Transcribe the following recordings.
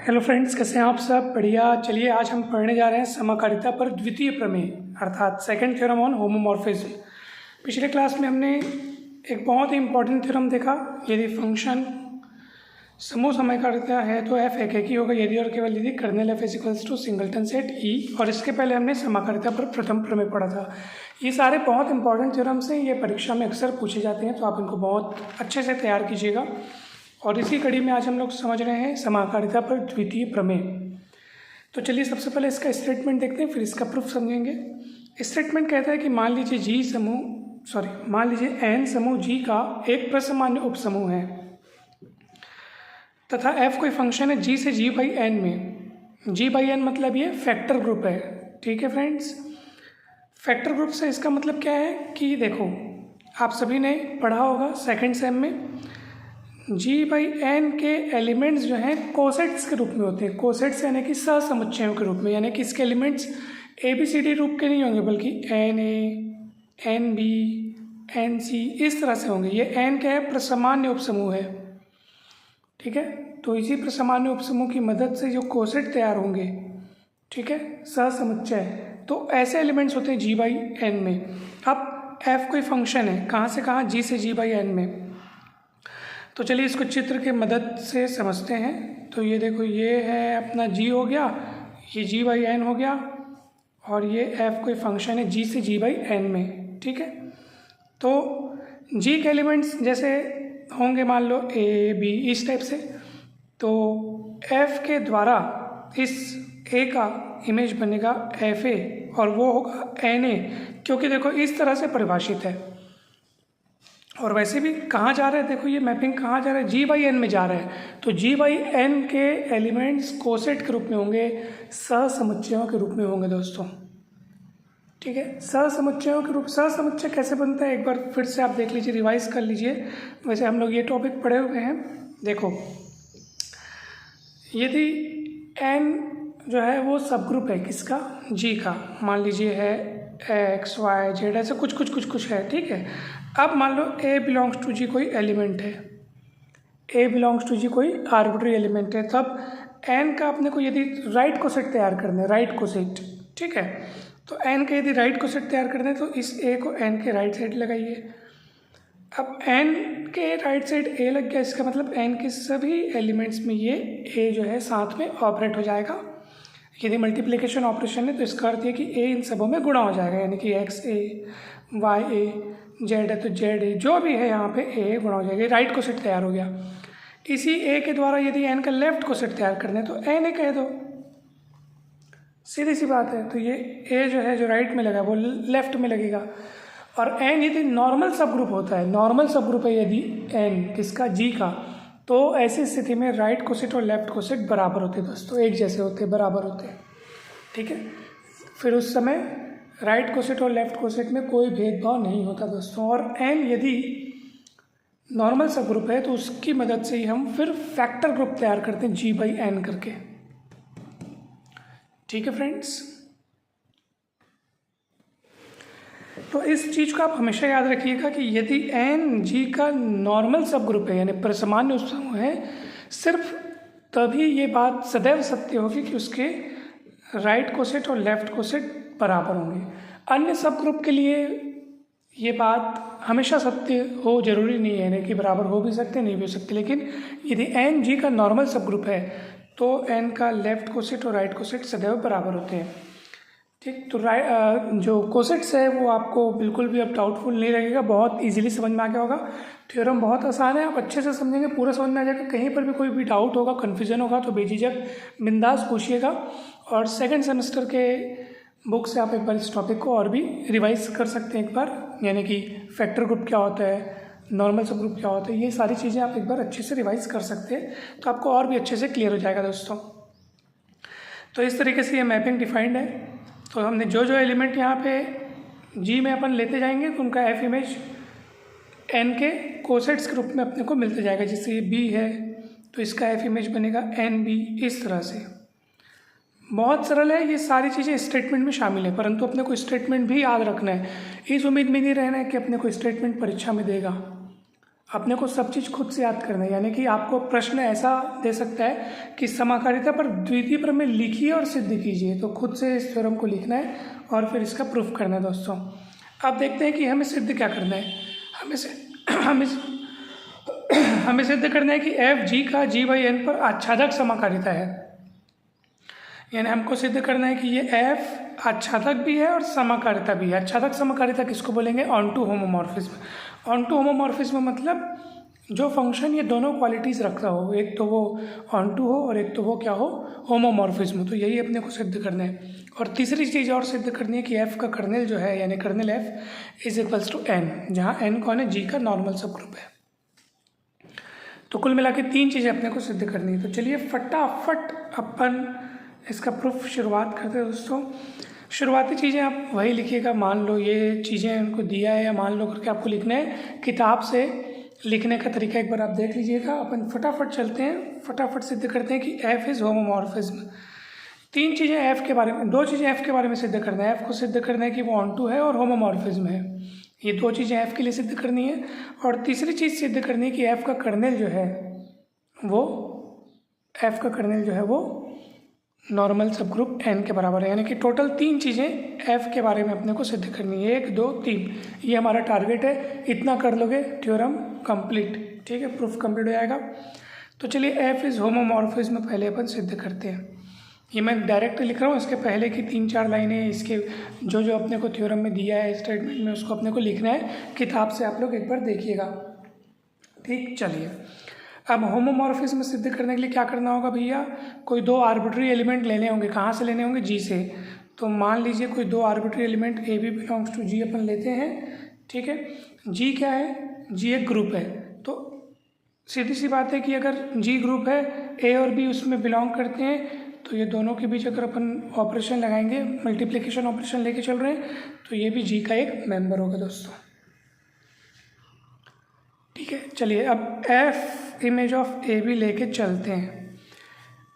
Hello friends, कैसे हैं आप सब? बढ़िया। चलिए आज हम पढ़ने जा रहे हैं समकालिता पर द्वितीय प्रमेय अर्थात सेकंड थ्योरम ऑन होमोमॉर्फिज्म। पिछले क्लास में हमने एक बहुत ही इंपॉर्टेंट थ्योरम देखा। यदि फंक्शन समूह समकालिता है तो एफ एक ही होगा यदि और केवल यदि kernel F is equals to singleton set E. और इसके पहले हमने समकालिता पर प्रथम प्रमेय पढ़ा था। ये सारे बहुत इंपॉर्टेंट थ्योरम्स हैं, ये परीक्षा में अक्सर पूछे जाते हैं, तो आप इनको बहुत अच्छे से तैयार कीजिएगा। और इसी कड़ी में आज हम लोग समझ रहे हैं समकालिता पर द्वितीय प्रमेय। तो चलिए सबसे पहले इसका स्टेटमेंट देखते हैं, फिर इसका प्रूफ समझेंगे। स्टेटमेंट कहता है कि मान लीजिए एन समूह जी का एक प्रसमान्य उपसमूह है तथा एफ कोई फंक्शन है जी से जी बाई एन में। जी बाई एन मतलब ये फैक्टर ग्रुप है। ठीक है फ्रेंड्स, फैक्टर ग्रुप से इसका मतलब क्या है कि देखो, आप सभी ने पढ़ा होगा सेकंड सेम में, जी बाई एन के एलिमेंट्स जो हैं कोसेट्स के रूप में होते हैं। कोसेट्स यानी कि सहसमुच्चयों के रूप में, यानी कि इसके elements A B C D रूप के नहीं होंगे बल्कि N A, N B, N C, इस तरह से होंगे। ये एन क्या है? प्रसमान्य उपसमूह है। ठीक है, तो इसी प्रसमान्य उपसमूह की मदद से जो कोसेट तैयार होंगे, ठीक है, सहसमुच्चय, तो ऐसे एलिमेंट्स होते हैं जी बाई एन में। अब एफ कोई फंक्शन है, कहाँ से कहाँ? जी से जी बाई एन में। तो चलिए इसको चित्र के मदद से समझते हैं। तो ये देखो, ये है अपना जी हो गया, ये जी बाई एन हो गया, और ये एफ कोई फंक्शन है जी से जी बाई एन में। ठीक है, तो जी के एलिमेंट्स जैसे होंगे, मान लो ए बी, इस टाइप से। तो एफ के द्वारा इस ए का इमेज बनेगा एफ ए, और वो होगा एन ए, क्योंकि देखो इस तरह से परिभाषित है। और वैसे भी कहाँ जा रहा है, देखो ये मैपिंग कहाँ जा रहा है? जी बाई एन में जा रहा है। तो जी बाई एन के एलिमेंट्स कोसेट के रूप में होंगे, सहसमुच्चयों के रूप में होंगे दोस्तों। ठीक है, सहसमुच्चयों के रूप। सहसमुच्चय कैसे बनता है एक बार फिर से आप देख लीजिए, रिवाइज कर लीजिए। वैसे हम लोग ये टॉपिक पढ़े हुए हैं। देखो, यदि एन जो है वो सब ग्रुप है किसका? जी का। मान लीजिए है एक्स वाई जेड, ऐसे कुछ है। ठीक है, अब मान लो ए बिलोंग्स टू जी कोई एलिमेंट है, ए बिलोंग्स टू जी कोई आर्बिट्री एलिमेंट है। तब एन का अपने को यदि राइट कोसेट तैयार करना है, राइट कोसेट, ठीक है, तो एन का यदि राइट कोसेट तैयार करना है तो इस ए को एन के राइट साइड लगाइए। अब एन के राइट साइड ए लग गया, इसका मतलब एन के सभी एलिमेंट्स में ये ए जो है साथ में ऑपरेट हो जाएगा। यदि मल्टीप्लिकेशन ऑपरेशन है तो इसका अर्थ है कि ए इन सबों में गुणा हो जाएगा, यानी कि एक्स ए, वाई ए, जेड है तो जेड ए, जो भी है यहाँ पे ए गुणा हो जाएगा। राइट कोसेट तैयार हो गया। इसी ए के द्वारा यदि एन का लेफ्ट कोसेट तैयार करना है तो एन ए कह दो, सीधी सी बात है। तो ये ए जो है, जो राइट में लगा वो लेफ्ट में लगेगा। और एन यदि नॉर्मल सब ग्रुप होता है, नॉर्मल सब ग्रुप है यदि एन किसका? जी का, तो ऐसी स्थिति में राइट कोसेट और लेफ्ट कोसेट बराबर होते हैं दोस्तों, एक जैसे होते हैं, बराबर होते हैं। ठीक है, फिर उस समय राइट कोसेट और लेफ्ट कोसेट में कोई भेदभाव नहीं होता दोस्तों। और एन यदि नॉर्मल सब ग्रुप है तो उसकी मदद से ही हम फिर फैक्टर ग्रुप तैयार करते हैं जी बाई एन करके। ठीक है फ्रेंड्स, तो इस चीज़ को आप हमेशा याद रखिएगा कि यदि एन जी का नॉर्मल सब ग्रुप है, यानी प्रसमान्य उपसमूह है, सिर्फ तभी ये बात सदैव सत्य होगी कि उसके राइट कोसेट और लेफ्ट कोसेट बराबर होंगे। अन्य सब ग्रुप के लिए ये बात हमेशा सत्य हो जरूरी नहीं है, यानी कि बराबर हो भी सकते नहीं भी हो सकते। लेकिन यदि एन जी का नॉर्मल सब ग्रुप है तो एन का लेफ्ट कोसेट और राइट कोसेट सदैव बराबर होते हैं। ठीक, तो जो कोसेट्स है वो आपको बिल्कुल भी अब डाउटफुल नहीं लगेगा, बहुत इजीली समझ में आ गया होगा। थ्योरम बहुत आसान है, आप अच्छे से समझेंगे, पूरा समझ में आ जाएगा। कहीं पर भी कोई भी डाउट होगा, कन्फ्यूजन होगा तो बेझिझक बिंदास पूछिएगा। और सेकंड सेमेस्टर के बुक से आप एक बार इस टॉपिक को और भी रिवाइज कर सकते हैं एक बार, यानी कि फैक्टर ग्रुप क्या होता है, नॉर्मल सब ग्रुप क्या होता है, ये सारी चीज़ें आप एक बार अच्छे से रिवाइज कर सकते हैं, तो आपको और भी अच्छे से क्लियर हो जाएगा दोस्तों। तो इस तरीके से ये मैपिंग डिफाइंड है। तो हमने जो जो एलिमेंट यहाँ पे जी में अपन लेते जाएंगे तो उनका एफ इमेज एन के कोसेट्स के रूप में अपने को मिलते जाएगा। जैसे ये बी है तो इसका एफ इमेज बनेगा एन बी, इस तरह से। बहुत सरल है, ये सारी चीज़ें स्टेटमेंट में शामिल है, परंतु अपने को स्टेटमेंट भी याद रखना है। इस उम्मीद में नहीं रहना है कि अपने को स्टेटमेंट परीक्षा में देगा। अपने को सब चीज़ खुद से याद करना है, यानी कि आपको प्रश्न ऐसा दे सकता है कि समाकारिता पर द्वितीय प्रमेय लिखिए और सिद्ध कीजिए, तो खुद से इस थ्योरम को लिखना है और फिर इसका प्रूफ करना है दोस्तों। अब देखते हैं कि हमें सिद्ध क्या करना है। हमें सिद्ध करना है कि एफ जी का जी बाई एन पर आच्छादक समाकारिता है, यानी हमको सिद्ध करना है कि ये एफ आच्छादक भी है और समाकारिता भी है। आच्छादक समाकारिता किसको बोलेंगे? Onto homomorphism. Onto homomorphism मतलब जो फंक्शन ये दोनों क्वालिटीज़ रखता हो, एक तो वो ऑन टू हो और एक तो वो क्या हो, होमोमॉर्फिज्म। तो यही अपने को सिद्ध करना है। और तीसरी चीज़ और सिद्ध करनी है कि एफ का कर्नेल जो है, यानी kernel F is equals to N, जहाँ एन कौन है? जी का नॉर्मल सब ग्रुप है। तो कुल मिला के 3 चीज़ें अपने को सिद्ध करनी है। तो चलिए फटाफट अपन इसका प्रूफ शुरुआत करते हैं दोस्तों। शुरुआती चीज़ें आप वही लिखिएगा, मान लो ये चीज़ें उनको दिया है या मान लो करके आपको लिखना है। किताब से लिखने का तरीका एक बार आप देख लीजिएगा। अपन फटाफट चलते हैं, फटाफट सिद्ध करते हैं कि एफ इज़ होमोमॉर्फिज्म। 3 चीज़ें एफ़ के बारे में, 2 चीज़ें एफ़ के बारे में सिद्ध करना है। एफ़ को सिद्ध करना है कि वो ऑन टू है और होमोमॉर्फिज्म है। ये 2 चीज़ें एफ़ के लिए सिद्ध करनी है। और तीसरी चीज़ सिद्ध करनी है कि एफ़ का कर्नेल जो है वो नॉर्मल सब ग्रुप एन के बराबर है। यानी कि टोटल 3 चीज़ें एफ़ के बारे में अपने को सिद्ध करनी है। 1 2 3, ये हमारा टारगेट है। इतना कर लोगे थ्योरम कंप्लीट, ठीक है, प्रूफ कंप्लीट हो जाएगा। तो चलिए एफ़ इज़ होमोमॉर्फिज्म पहले अपन सिद्ध करते हैं। ये मैं डायरेक्ट लिख रहा हूँ, इसके पहले की 3-4 लाइनें इसके जो अपने को थ्योरम में दिया है स्टेटमेंट में, उसको अपने को लिखना है। किताब से आप लोग एक बार देखिएगा, ठीक। चलिए अब होमोमॉर्फिज्म सिद्ध करने के लिए क्या करना होगा भैया? कोई 2 आर्बिट्री एलिमेंट लेने होंगे। कहाँ से लेने होंगे? जी से। तो मान लीजिए कोई 2 arbitrary element A B belongs to G अपन लेते हैं, ठीक है। जी क्या है? जी एक ग्रुप है। तो सीधी सी बात है कि अगर जी ग्रुप है, ए और बी उसमें बिलोंग करते हैं, तो ये दोनों के बीच अगर अपन ऑपरेशन लगाएंगे, मल्टीप्लिकेशन ऑपरेशन लेके चल रहे हैं, तो ये भी जी का एक मेंबर होगा दोस्तों, ठीक है। चलिए अब F image of A B लेके चलते हैं।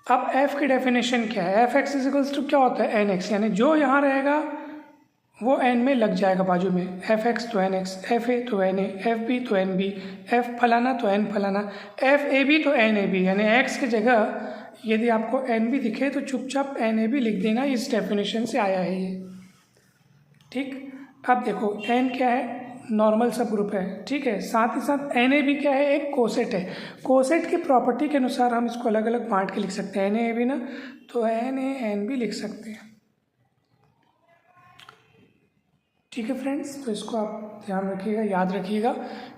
अब एफ की डेफिनेशन क्या है? एफ एक्स इजिकल्स टू क्या होता है? एन एक्स, यानी जो यहाँ रहेगा वो एन में लग जाएगा बाजू में। एफ एक्स तो एन एक्स, एफ ए तो एन ए, एफ बी तो एन बी, एफ फलाना तो एन फलाना, एफ ए बी तो एन ए बी। यानी एक्स की जगह यदि आपको एन बी दिखे तो चुपचाप एन ए बी लिख देना। इस डेफिनेशन से आया है ये, ठीक। अब देखो एन क्या है? नॉर्मल सब ग्रुप है, ठीक है। साथ ही साथ एन ए बी क्या है? एक कोसेट है। कोसेट की प्रॉपर्टी के अनुसार हम इसको अलग अलग बांट के लिख सकते हैं। एन ए बी ना, तो एन ए एन बी लिख सकते हैं, ठीक है फ्रेंड्स। तो इसको आप ध्यान रखिएगा, याद रखिएगा।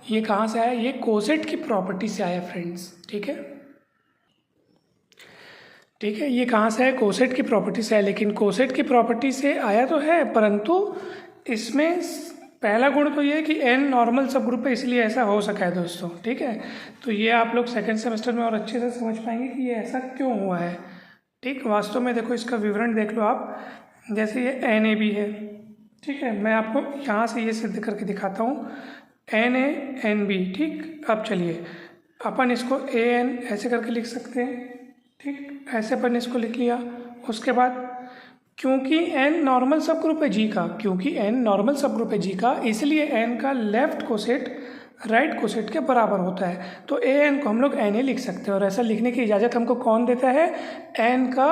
ये कहाँ से आया? ये कोसेट की प्रॉपर्टी से आया फ्रेंड्स, ठीक है, ठीक है। ये कहाँ से है? कोसेट की प्रॉपर्टी से है। लेकिन कोसेट की प्रॉपर्टी से आया तो है, परंतु इसमें पहला गुण तो ये है कि एन नॉर्मल सब ग्रुप है, इसलिए ऐसा हो सका है दोस्तों, ठीक है। तो ये आप लोग सेकंड सेमेस्टर में और अच्छे से समझ पाएंगे कि ये ऐसा क्यों हुआ है, ठीक। वास्तव में देखो इसका विवरण देख लो आप। जैसे ये एन ए बी है, ठीक है, मैं आपको यहाँ से ये सिद्ध करके दिखाता हूँ। एन ए एन बी, ठीक। अब चलिए अपन इसको ए एन ऐसे करके लिख सकते हैं, ठीक। ऐसे अपन इसको लिख लिया। उसके बाद क्योंकि n नॉर्मल सब ग्रुप है जी का, क्योंकि n नॉर्मल सब ग्रुप है जी का, इसलिए n का लेफ्ट कोसेट राइट कोसेट के बराबर होता है। तो ए एन को हम लोग एन ए लिख सकते हैं। और ऐसा लिखने की इजाज़त हमको कौन देता है? n का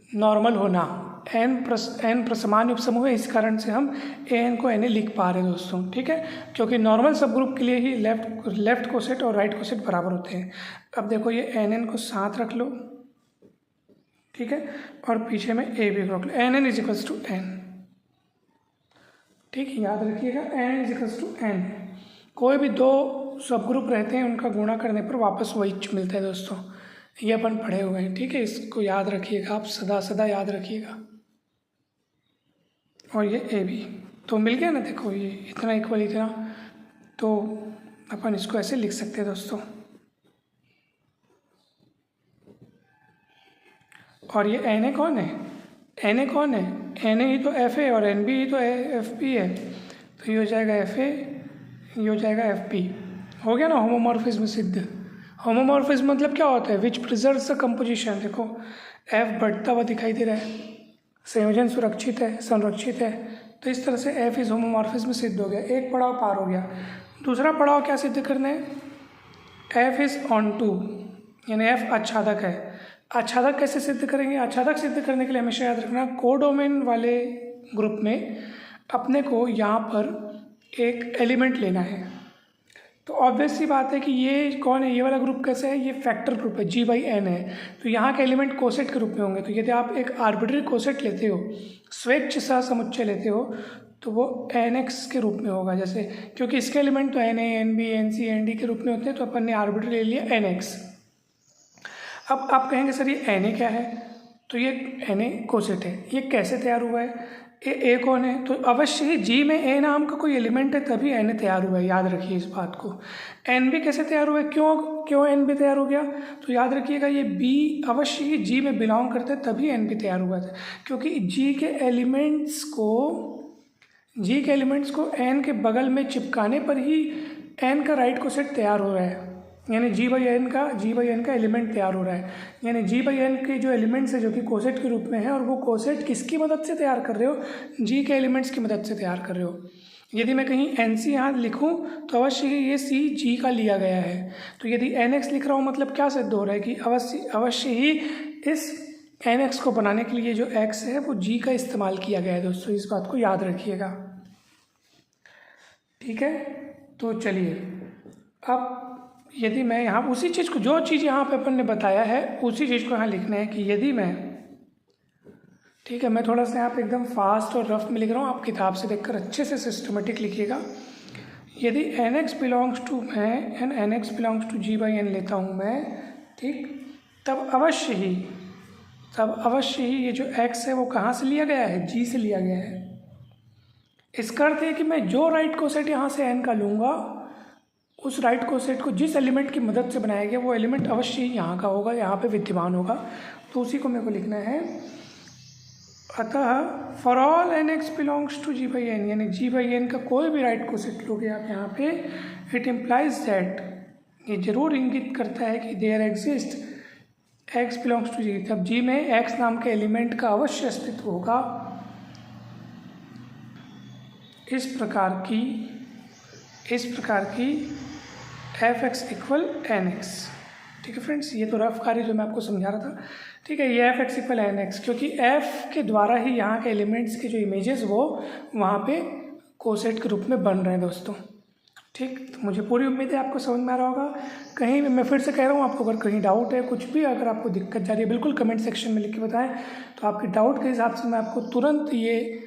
नॉर्मल होना। n प्रसमान उपसमूह है, इस कारण से हम ए एन को एन ए लिख पा रहे हैं दोस्तों, ठीक है। क्योंकि नॉर्मल सब ग्रुप के लिए ही लेफ्ट कोसेट और राइट कोसेट बराबर होते हैं। अब देखो ये एन एन को साथ रख लो, ठीक है, और पीछे में ए बी रख लो। N N equals to N, ठीक है, याद रखिएगा। N equals to N. कोई भी 2 सब ग्रुप रहते हैं, उनका गुणा करने पर वापस वही मिलता है दोस्तों। ये अपन पढ़े हुए हैं, ठीक है। इसको याद रखिएगा, आप सदा सदा याद रखिएगा। और ये ए बी तो मिल गया ना, देखो ये इतना इक्वल इतना, तो अपन इसको ऐसे लिख सकते हैं दोस्तों। और ये एन ए कौन है? एन ए कौन है? एन ए ही तो एफ ए और एन बी ही तो एफ बी है। तो ये हो जाएगा एफ ए, ये हो जाएगा एफ बी। हो गया ना होमोमॉर्फिज्म सिद्ध। होमोमॉर्फिज्म मतलब क्या होता है? विच प्रिजर्व्स द कंपोजिशन। देखो एफ बढ़ता हुआ दिखाई दे रहा है, संयोजन सुरक्षित है, संरक्षित है। तो इस तरह से एफ इज होमोमॉर्फिज्म सिद्ध हो गया, एक पड़ाव पार हो गया। दूसरा पड़ाव क्या सिद्ध करना है, एफ इज़ ऑन टू, यानी एफ आच्छादक है। आच्छादक कैसे सिद्ध करेंगे, आच्छादक सिद्ध करने के लिए हमेशा याद रखना कोडोमेन वाले ग्रुप में अपने को यहाँ पर एक एलिमेंट लेना है। तो ऑब्वियस सी बात है कि ये कौन है, ये वाला ग्रुप कैसे है, ये फैक्टर ग्रुप है, जी बाई एन है। तो यहाँ के एलिमेंट कोसेट के रूप में होंगे। तो यदि आप एक आर्बिट्री कोसेट लेते हो, स्वेच्छ सह समुच्चय लेते हो, तो वो एन एक्स के रूप में होगा। जैसे क्योंकि इसके एलिमेंट तो N A, N B, N C, N D के रूप में होते हैं, तो अपन ने आर्बिट्री ले लिया एन एक्स। अब आप कहेंगे सर ये एन ए क्या है, तो ये एन ए कोसेट है। ये कैसे तैयार हुआ है, ए कौन है, तो अवश्य ही जी में ए नाम का कोई एलिमेंट है तभी एन ए तैयार हुआ है, याद रखिए इस बात को। एन बी कैसे तैयार हुआ है, क्यों एन बी तैयार हो गया, तो याद रखिएगा ये बी अवश्य ही जी में बिलोंग करते तभी एन बी तैयार हुआ था, क्योंकि जी के एलिमेंट्स को एन के बगल में चिपकाने पर ही एन का राइट कोसेट तैयार हो रहा है, यानी जी बाई एन का एलिमेंट तैयार हो रहा है। यानी जी बाई एन के जो एलिमेंट्स है जो कि कोसेट के रूप में है, और वो कोसेट किसकी मदद से तैयार कर रहे हो, जी के एलिमेंट्स की मदद से तैयार कर रहे हो। यदि मैं कहीं एन सी यहाँ लिखूँ तो अवश्य ही ये सी जी का लिया गया है। तो यदि एन एक्स लिख रहा हूँ मतलब क्या सिद्ध हो रहा है कि अवश्य ही इस एन एक्स को बनाने के लिए जो एक्स है वो जी का इस्तेमाल किया गया है। दोस्तों इस बात को याद रखिएगा, ठीक है। तो चलिए अब यदि मैं यहाँ उसी चीज़ को, जो चीज़ यहाँ पे अपन ने बताया है उसी चीज़ को यहाँ लिखना है कि यदि मैं, ठीक है, मैं थोड़ा सा यहाँ पे एकदम फास्ट और रफ में लिख रहा हूँ, आप किताब से देखकर अच्छे से सिस्टमेटिक लिखिएगा। यदि एन एक्स बिलोंग्स टू, मैं N X belongs to G by N लेता हूँ मैं, ठीक, तब अवश्य ही ये जो एक्स है वो कहाँ से लिया गया है, जी से लिया गया है। इसका अर्थ है कि मैं जो राइट कोसेट यहाँ से एन का लूँगा, उस राइट कोसेट को जिस एलिमेंट की मदद से बनाया गया वो एलिमेंट अवश्य ही यहाँ का होगा, यहाँ पे विद्यमान होगा। तो उसी को मेरे को लिखना है। अतः for all N X belongs to G by N, यानी जी बाई एन का कोई भी राइट कोसेट लोगे आप यहाँ पे, इट इम्प्लाइज दैट, ये जरूर इंगित करता है कि there exist X belongs to G, तब जी में एक्स नाम के एलिमेंट का अवश्य अस्तित्व होगा। इस प्रकार की F X equal N X, ठीक है फ्रेंड्स। ये तो रफ कार्य जो मैं आपको समझा रहा था, ठीक है। ये F X equal N X, क्योंकि एफ के द्वारा ही यहाँ के एलिमेंट्स के जो इमेजेस वो वहाँ पे कोसेट के रूप में बन रहे हैं दोस्तों, ठीक। तो मुझे पूरी उम्मीद है आपको समझ में आ रहा होगा। कहीं मैं फिर से कह रहा हूँ, आपको अगर कहीं डाउट है, कुछ भी अगर आपको दिक्कत जा रही है, बिल्कुल कमेंट सेक्शन में लिख के बताएं। तो आपके डाउट के हिसाब से मैं आपको तुरंत ये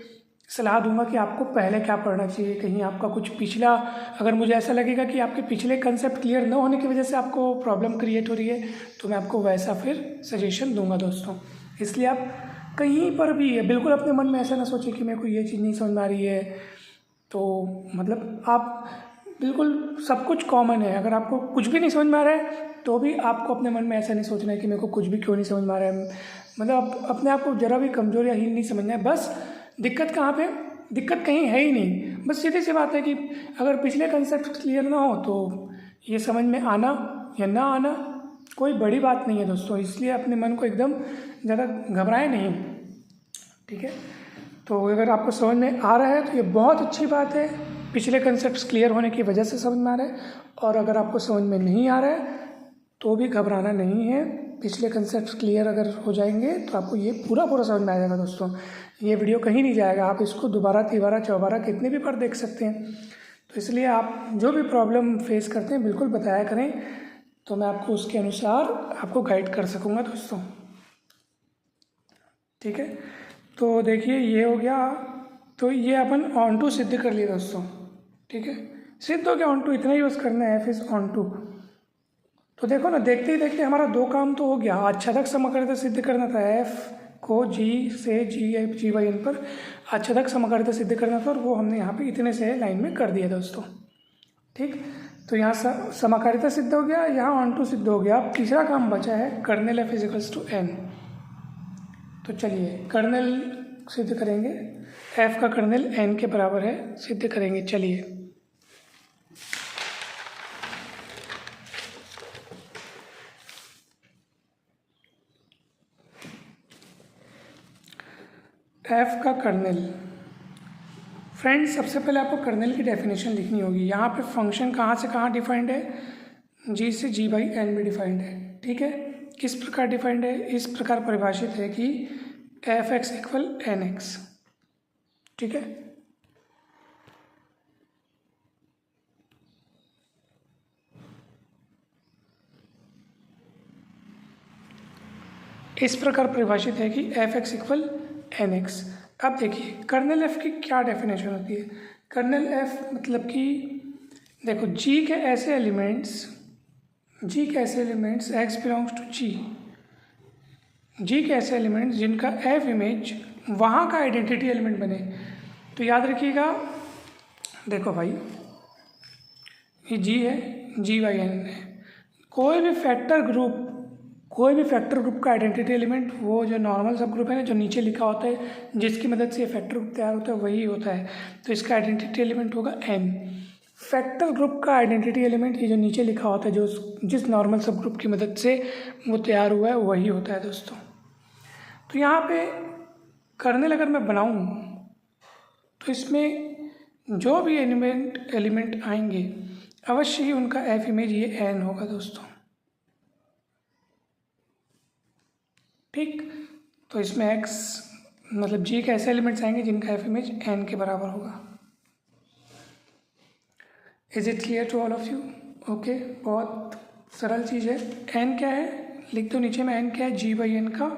सलाह दूंगा कि आपको पहले क्या पढ़ना चाहिए। कहीं आपका कुछ पिछला, अगर मुझे ऐसा लगेगा कि आपके पिछले कंसेप्ट क्लियर न होने की वजह से आपको प्रॉब्लम क्रिएट हो रही है, तो मैं आपको वैसा फिर सजेशन दूंगा दोस्तों। इसलिए आप कहीं पर भी बिल्कुल अपने मन में ऐसा ना सोचें कि मेरे को ये चीज़ नहीं समझ में आ रही है। तो मतलब आप बिल्कुल सब कुछ कॉमन है। अगर आपको कुछ भी नहीं समझ में आ रहा है तो भी आपको अपने मन में ऐसा नहीं सोचना है कि मेरे को कुछ भी क्यों नहीं समझ में आ रहा है। मतलब अपने आप को ज़रा भी कमज़ोर या हीन नहीं समझना है। बस दिक्कत कहाँ पे, दिक्कत कहीं है ही नहीं। बस सीधी सी बात है कि अगर पिछले कंसेप्ट क्लियर ना हो तो ये समझ में आना या ना आना कोई बड़ी बात नहीं है दोस्तों। इसलिए अपने मन को एकदम ज़्यादा घबराएं नहीं, ठीक है। तो अगर आपको समझ में आ रहा है तो ये बहुत अच्छी बात है, पिछले कंसेप्ट क्लियर होने की वजह से समझ में आ रहा है। और अगर आपको समझ में नहीं आ रहा है तो भी घबराना नहीं है, पिछले कंसेप्ट क्लियर अगर हो जाएंगे तो आपको ये पूरा समझ में आ जाएगा दोस्तों। ये वीडियो कहीं नहीं जाएगा, आप इसको दोबारा, तीबारा, चौबारा कितने भी बार देख सकते हैं। तो इसलिए आप जो भी प्रॉब्लम फेस करते हैं बिल्कुल बताया करें, तो मैं आपको उसके अनुसार आपको गाइड कर सकूँगा दोस्तों, ठीक है। तो देखिए ये हो गया, तो ये अपन ऑन टू सिद्ध कर लिए दोस्तों, ठीक है। सिद्ध हो गया ऑन टू, इतना ही यूज़ करना है, एफ इज ऑन टू। तो देखो ना, देखते ही देखते हमारा दो काम तो हो गया। आच्छादक समकालिता सिद्ध करना था, एफ को जी से जी बाई एन पर आच्छादक समकालिता सिद्ध करना था, और वो हमने यहाँ पे इतने से लाइन में कर दिया दोस्तों, ठीक। तो यहाँ समकालिता सिद्ध हो गया, यहाँ ऑन टू सिद्ध हो गया। अब तीसरा काम बचा है kernel F is equals to N. तो चलिए कर्नेल सिद्ध करेंगे, एफ का कर्नेल एन के बराबर है, सिद्ध करेंगे। चलिए एफ का कर्नेल फ्रेंड्स, सबसे पहले आपको कर्नेल की डेफिनेशन लिखनी होगी। यहाँ पे फंक्शन कहाँ से कहाँ डिफाइंड है, जी से जी बाई एन में डिफाइंड है। ठीक है, किस प्रकार डिफाइंड है, इस प्रकार परिभाषित है कि F X equal N X. ठीक है, इस प्रकार परिभाषित है कि F X equal N X. अब देखिए कर्नेल एफ की क्या डेफिनेशन होती है। कर्नेल एफ मतलब कि देखो जी के ऐसे एलिमेंट्स एक्स बिलोंग्स टू जी के ऐसे एलिमेंट्स जिनका एफ इमेज वहाँ का आइडेंटिटी एलिमेंट बने। तो याद रखिएगा, देखो भाई ये जी है, जी बाई एन है। कोई भी फैक्टर ग्रुप का आइडेंटिटी एलिमेंट, वो जो नॉर्मल सब ग्रुप है ना, जो नीचे लिखा होता है, जिसकी मदद से ये फैक्टर ग्रुप तैयार होता है, वही होता है। तो इसका आइडेंटिटी एलिमेंट होगा एन। फैक्टर ग्रुप का आइडेंटिटी एलिमेंट ये जो नीचे लिखा होता है, जो जिस नॉर्मल सब ग्रुप की मदद से वो तैयार हुआ है, वही होता है दोस्तों। तो यहाँ पे कर्नेल अगर मैं बनाऊँ तो इसमें जो भी एलिमेंट आएंगे अवश्य ही उनका एफ इमेज ये एन होगा दोस्तों। ठीक, तो इसमें एक्स मतलब जी के ऐसे एलिमेंट्स आएंगे जिनका एफ इमेज एन के बराबर होगा। Is it clear to all of you? Okay, बहुत सरल चीज़ है। एन क्या है लिख दो नीचे में, एन क्या है, जी बाई एन का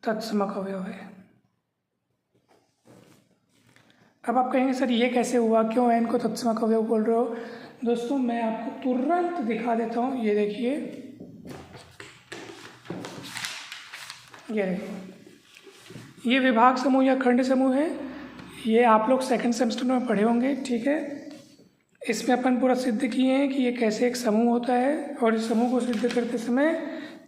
तत्समक अवयव है। अब आप कहेंगे सर ये कैसे हुआ, क्यों एन को तत्समक अवयव बोल रहे हो? दोस्तों मैं आपको तुरंत दिखा देता हूँ। ये देखिए, ये विभाग समूह या खंड समूह है। ये आप लोग सेकंड सेमेस्टर में पढ़े होंगे। ठीक है, इसमें अपन पूरा सिद्ध किए हैं कि ये कैसे एक समूह होता है, और इस समूह को सिद्ध करते समय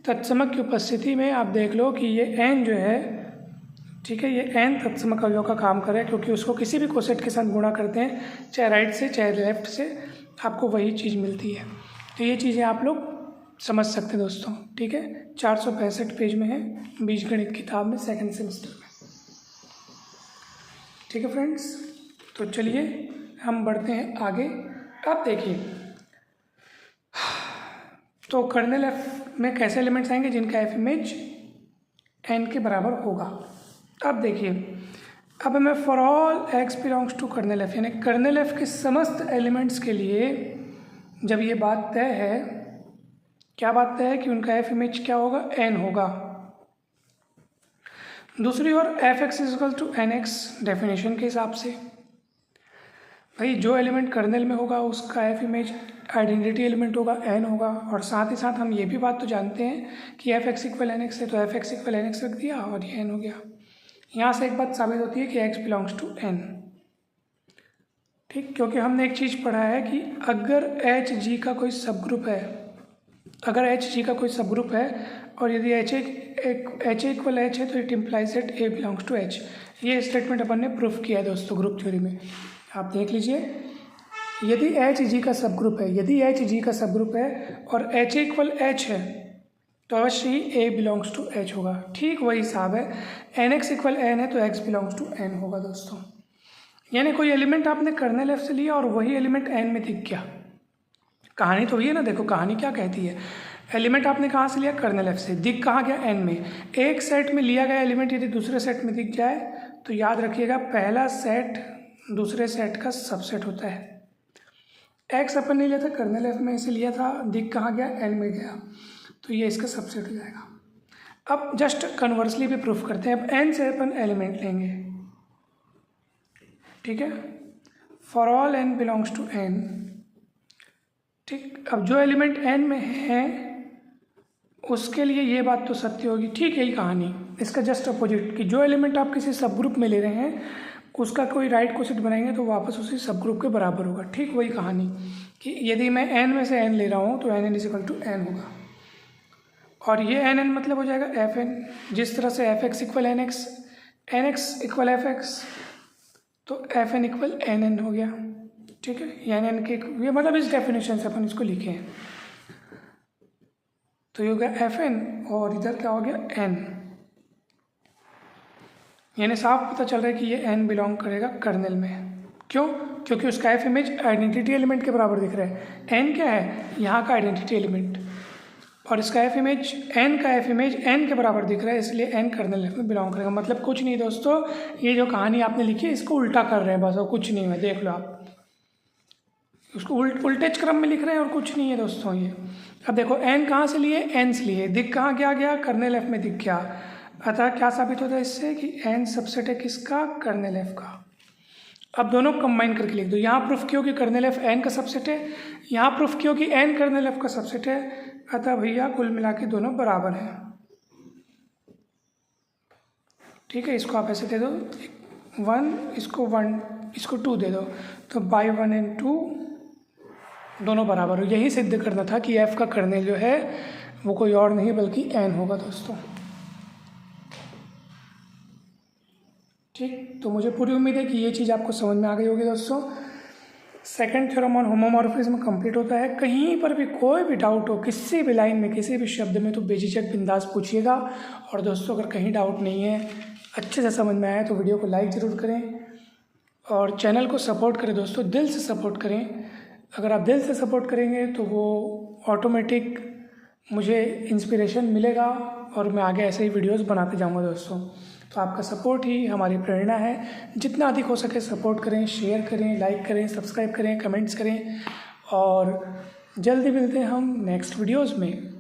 तत्समक की उपस्थिति में आप देख लो कि ये एन जो है, ठीक है, ये एन तत्समक अवयव का काम करे, क्योंकि उसको किसी भी कोसेट के साथ गुणा करते हैं, चाहे राइट से चाहे लेफ्ट से, आपको वही चीज़ मिलती है। तो ये चीज़ें आप लोग समझ सकते हैं दोस्तों। ठीक है, 465 पेज में है बीजगणित किताब में, सेकंड सेमेस्टर में। ठीक है फ्रेंड्स, तो चलिए हम बढ़ते हैं आगे। अब देखिए, तो कर्नेल एफ में कैसे एलिमेंट्स आएंगे जिनका एफ इमेज एन के बराबर होगा। अब देखिए, अब मैं for all X belongs to kernel F, यानी कर्नेल एफ के समस्त एलिमेंट्स के लिए जब ये बात तय है, क्या बात तय है कि उनका एफ इमेज क्या होगा, एन होगा। दूसरी ओर F X is equal to N X definition के हिसाब से, भाई जो एलिमेंट कर्नेल में होगा उसका एफ इमेज आइडेंटिटी एलिमेंट होगा, एन होगा। और साथ ही साथ हम ये भी बात तो जानते हैं कि F X equal N X है, तो F X equal N X रख दिया और ये एन हो गया। यहाँ से एक बात साबित होती है कि एक्स बिलोंग्स टू एन। ठीक, क्योंकि हमने एक चीज़ पढ़ा है कि अगर एच जी का कोई सब ग्रुप है, और यदि एच इक्वल एच है, तो it implies that A belongs to H. ये स्टेटमेंट अपन ने प्रूफ किया है दोस्तों ग्रुप थ्योरी में, आप देख लीजिए। यदि एच जी का सब ग्रुप है, और एच इक्वल एच है, तो अवश्य ही ए बिलोंग्स टू एच होगा। ठीक वही हिसाब है, एन एक्स इक्वल एन है तो एक्स बिलोंग्स टू एन होगा दोस्तों। यानी कोई एलिमेंट आपने कर्नेल एफ से लिया और वही एलिमेंट एन में दिख गया, कहानी तो वही है ना। देखो कहानी क्या कहती है, एलिमेंट आपने कहाँ से लिया, कर्नेल एफ से, दिख कहाँ गया, एन में। एक सेट में लिया गया एलिमेंट यदि दूसरे सेट में दिख जाए तो याद रखिएगा पहला सेट दूसरे सेट का सबसेट होता है। एक्स अपन ने लिया था कर्नेल एफ में, इसे लिया था, दिख कहाँ गया, एन में गया, तो ये इसका सबसेट हो जाएगा। अब जस्ट कन्वर्सली भी प्रूफ करते हैं। अब एन से अपन एलिमेंट लेंगे, ठीक है, for all N belongs to N. ठीक, अब जो एलिमेंट एन में है उसके लिए ये बात तो सत्य होगी। ठीक, यही कहानी, इसका जस्ट अपोजिट, कि जो एलिमेंट आप किसी सब ग्रुप में ले रहे हैं उसका कोई राइट कोसेट बनाएंगे तो वापस उसी सब ग्रुप के बराबर होगा। ठीक वही कहानी, कि यदि मैं एन में से एन ले रहा हूँ तो N N equal to N होगा, और ये एन एन मतलब हो जाएगा एफ एन। जिस तरह से F X equal N X equal F X, तो F N equal N N हो गया। ठीक है, एन एन के ये मतलब इस डेफिनेशन से अपन इसको लिखे हैं, तो ये हो गया एफ एन और इधर क्या हो गया, एन। यानी साफ पता चल रहा है कि ये एन बिलोंग करेगा कर्नेल में। क्यों? क्योंकि उसका एफ इमेज आइडेंटिटी एलिमेंट के बराबर दिख रहा है। एन क्या है? यहाँ का आइडेंटिटी एलिमेंट, और इसका एफ इमेज एन का एफ इमेज एन के बराबर दिख रहा है, इसलिए एन कर्नेल एफ में बिलोंग करेगा। मतलब कुछ नहीं दोस्तों, ये जो कहानी आपने लिखी है इसको उल्टा कर रहे हैं बस, और कुछ नहीं है। देख लो आप, उसको उल्टे क्रम में लिख रहे हैं और कुछ नहीं है दोस्तों ये। अब देखो एन कहाँ से लिए? एन से लिए। दिख कहाँ गया? कर्नेल एफ में दिख गया। अतः क्या साबित होता है इससे कि एन सबसेट है किसका? कर्नेल एफ का। अब दोनों कंबाइन करके लिख दो। यहाँ प्रूफ किया कि कर्नेल एफ एन का सबसेट है, यहाँ प्रूफ किया कि एन कर्नेल एफ का सबसेट है। अतः भैया कुल मिला के दोनों बराबर हैं। ठीक है, इसको आप ऐसे दे दो 1, इसको 1, इसको 2 दे दो, तो बाई 1 एंड 2 दोनों बराबर हो। यही सिद्ध करना था कि एफ का कर्नेल जो है वो कोई और नहीं बल्कि एन होगा दोस्तों। ठीक, तो मुझे पूरी उम्मीद है कि ये चीज़ आपको समझ में आ गई होगी दोस्तों। Second theorem on homomorphism complete होता है। कहीं पर भी कोई भी डाउट हो किसी भी लाइन में, किसी भी शब्द में, तो बेझिझक बिंदास पूछिएगा। और दोस्तों अगर कहीं डाउट नहीं है, अच्छे से समझ में आया, तो वीडियो को लाइक ज़रूर करें और चैनल को सपोर्ट करें दोस्तों, दिल से सपोर्ट करें। अगर आप दिल से सपोर्ट करेंगे तो वो ऑटोमेटिक मुझे इंस्पिरेशन मिलेगा और मैं आगे ऐसे ही वीडियोस बनाते जाऊंगा दोस्तों। तो आपका सपोर्ट ही हमारी प्रेरणा है। जितना अधिक हो सके सपोर्ट करें, शेयर करें, लाइक करें, सब्सक्राइब करें, कमेंट्स करें, और जल्दी मिलते हैं हम नेक्स्ट वीडियोज़ में।